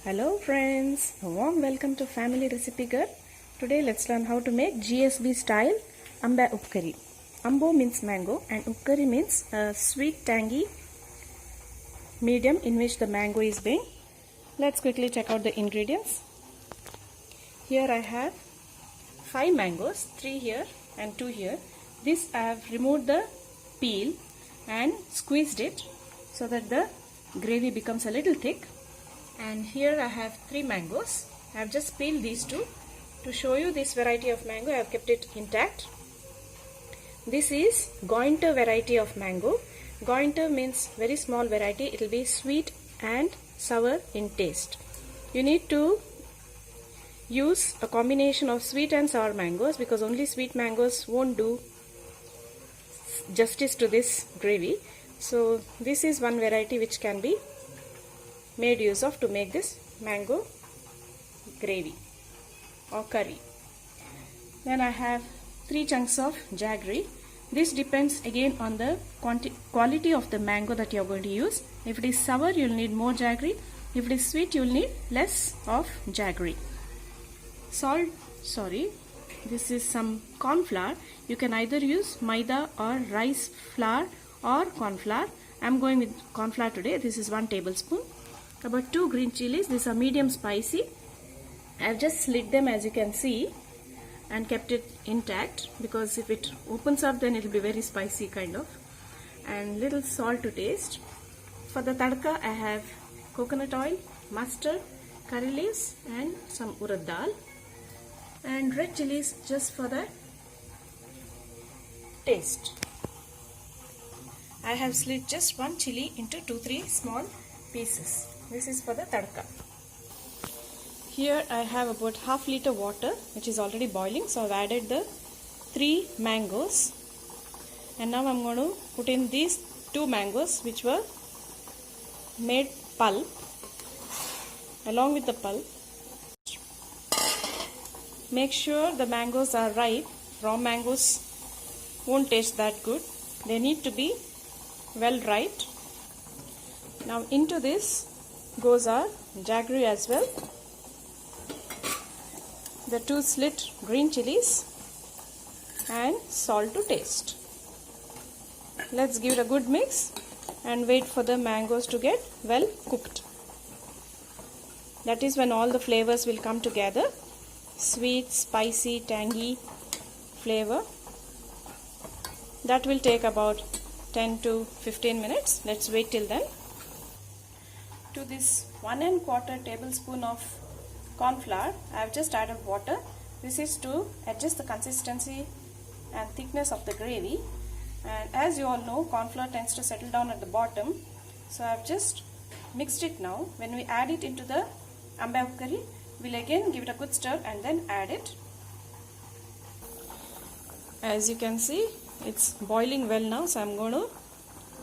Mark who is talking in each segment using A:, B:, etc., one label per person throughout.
A: Hello friends, a warm welcome to Family Recipe Girl. Today let's learn how to make GSB style Amba Upkari. Ambo means mango and Upkari means sweet tangy medium in which the mango is being. Let's quickly check out the ingredients. Here I have 5 mangoes, 3 here and 2 here. This I have removed the peel and squeezed it so that the gravy becomes a little thick. And here I have 3 mangoes. I have just peeled these two. To show you this variety of mango, I have kept it intact. This is Gointer variety of mango. Gointer means very small variety. It will be sweet and sour in taste. You need to use a combination of sweet and sour mangoes because only sweet mangoes won't do justice to this gravy. So this is one variety which can be made use of to make this mango gravy or curry. Then I have 3 chunks of jaggery. This depends again on the quality of the mango that you are going to use. If it is sour, you will need more jaggery. If it is sweet, you will need less of jaggery. This is some corn flour. You can either use maida or rice flour or corn flour. I am going with corn flour today. This is 1 tablespoon. About 2 green chilies. These are medium spicy. I have just slit them as you can see and kept it intact because if it opens up then it will be very spicy kind of. And little salt to taste. For the tadka I have coconut oil, mustard, curry leaves and some urad dal. And red chilies just for the taste. I have slit just 1 chili into 2-3 small pieces. This is for the tadka. Here I have about half liter water which is already boiling. So I have added the 3 mangoes. And now I am going to put in these 2 mangoes which were made pulp. Along with the pulp, make sure the mangoes are ripe. Raw mangoes won't taste that good. They need to be well ripe. Now into this goes our jaggery as well, the 2 slit green chilies and salt to taste. Let's give it a good mix and wait for the mangoes to get well cooked. That is when all the flavors will come together. Sweet, spicy, tangy flavor. That will take about 10 to 15 minutes. Let's wait till then. To this 1 1/4 tablespoon of corn flour, I have just added water. This is to adjust the consistency and thickness of the gravy. And as you all know, corn flour tends to settle down at the bottom. So I have just mixed it now. When we add it into the Amba Upkari, we'll again give it a good stir and then add it. As you can see, it's boiling well now. So I'm going to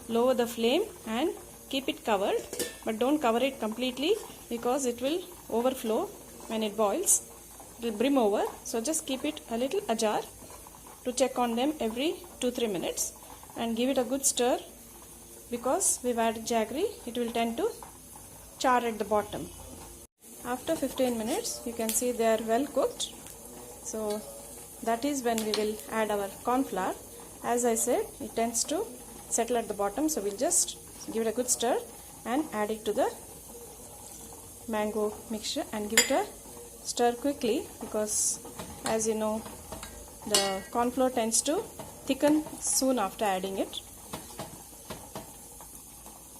A: lower the flame and keep it covered, but don't cover it completely because it will overflow when it boils. It will brim over, so just keep it a little ajar to check on them every 2-3 minutes and give it a good stir because we've added jaggery. It will tend to char at the bottom. After 15 minutes, you can see they are well cooked. So that is when we will add our corn flour. As I said, it tends to settle at the bottom, so we'll just give it a good stir and add it to the mango mixture and give it a stir quickly because as you know the corn flour tends to thicken soon after adding it.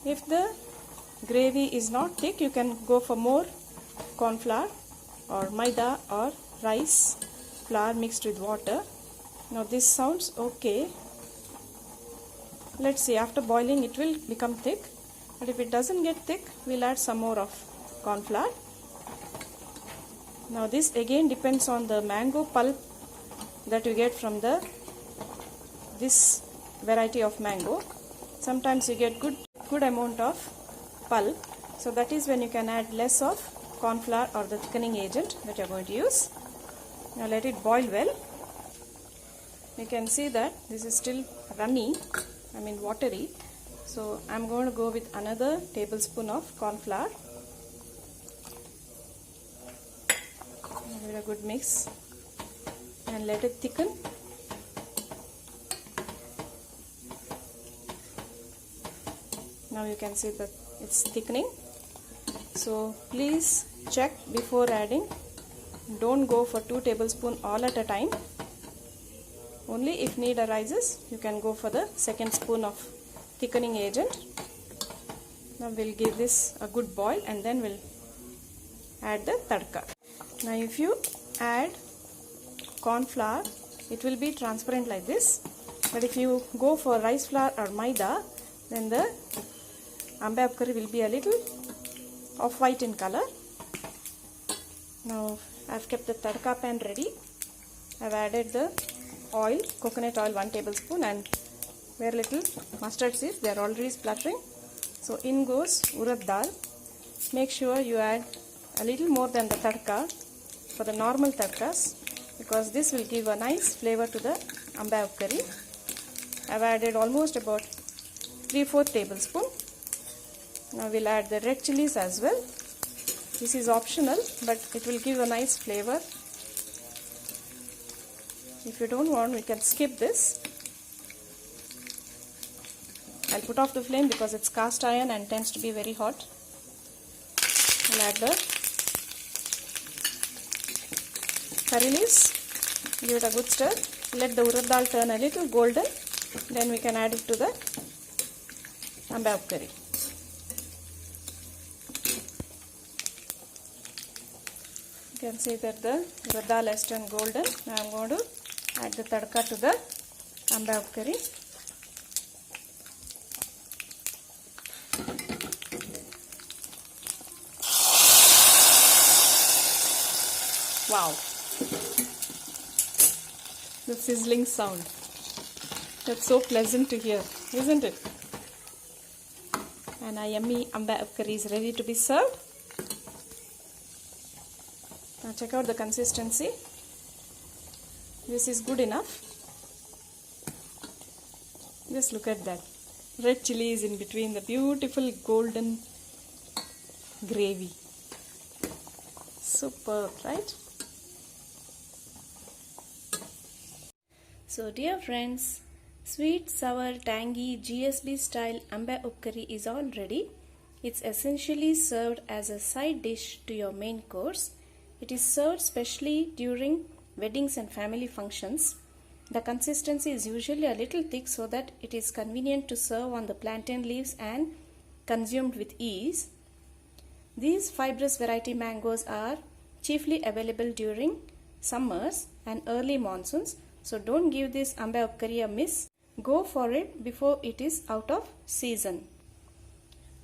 A: If the gravy is not thick, you can go for more corn flour or maida or rice flour mixed with water. Now this sounds okay. Let's see, after boiling it will become thick, but if it doesn't get thick, we'll add some more of corn flour. Now this again depends on the mango pulp that you get from this variety of mango. Sometimes you get good amount of pulp, so that is when you can add less of corn flour or the thickening agent that you are going to use. Now let it boil well. You can see that this is still runny, watery. So I'm going to go with another tablespoon of corn flour Give it a good mix and let it thicken. Now you can see that it's thickening. So please check before adding. Don't go for 2 tablespoons all at a time. Only if need arises, you can go for the second spoon of thickening agent. Now we'll give this a good boil and then we'll add the tadka. Now if you add corn flour, it will be transparent like this. But if you go for rice flour or maida, then the ambai upkari will be a little off-white in color. Now I've kept the tadka pan ready. I've added the oil, coconut oil 1 tablespoon, and very little mustard seeds. They are already spluttering. So in goes urad dal. Make sure you add a little more than the tadka for the normal tadkas, because this will give a nice flavor to the ambai upkari. I've added almost about 3/4 tablespoon. Now we'll add the red chilies as well. This is optional, but it will give a nice flavor. If you don't want, we can skip this. I'll put off the flame because it's cast iron and tends to be very hot. I'll add the curry leaves. Give it a good stir. Let the urad dal turn a little golden. Then we can add it to the ambai upkari. You can see that the urad dal has turned golden. Now I'm going to add the tadka to the ambai upkari. Wow, the sizzling sound. That's so pleasant to hear, isn't it? And our yummy ambai upkari is ready to be served. Now check out the consistency. This is good enough. Just look at that. Red chilies in between the beautiful golden gravy. Superb, right? So dear friends, sweet, sour, tangy, GSB style ambai upkari is all ready. It's essentially served as a side dish to your main course. It is served specially during weddings and family functions. The consistency is usually a little thick so that it is convenient to serve on the plantain leaves and consumed with ease. These fibrous variety mangoes are chiefly available during summers and early monsoons. So don't give this ambai upkari a miss. Go for it before it is out of season.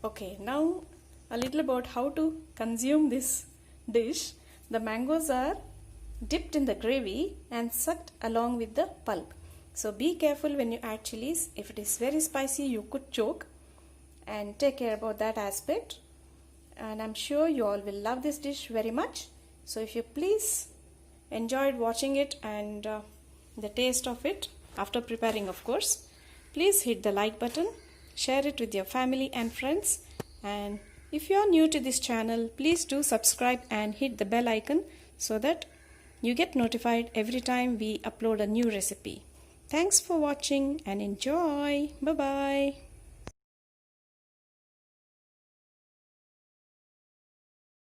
A: Okay, now a little about how to consume this dish. The mangoes are dipped in the gravy and sucked along with the pulp. So be careful when you add chilies. If it is very spicy, you could choke, and take care about that aspect. And I'm sure you all will love this dish very much. So if you please enjoyed watching it and the taste of it after preparing, of course, please hit the like button, share it with your family and friends, and if you are new to this channel, please do subscribe and hit the bell icon so that you get notified every time we upload a new recipe. Thanks for watching and enjoy. Bye bye.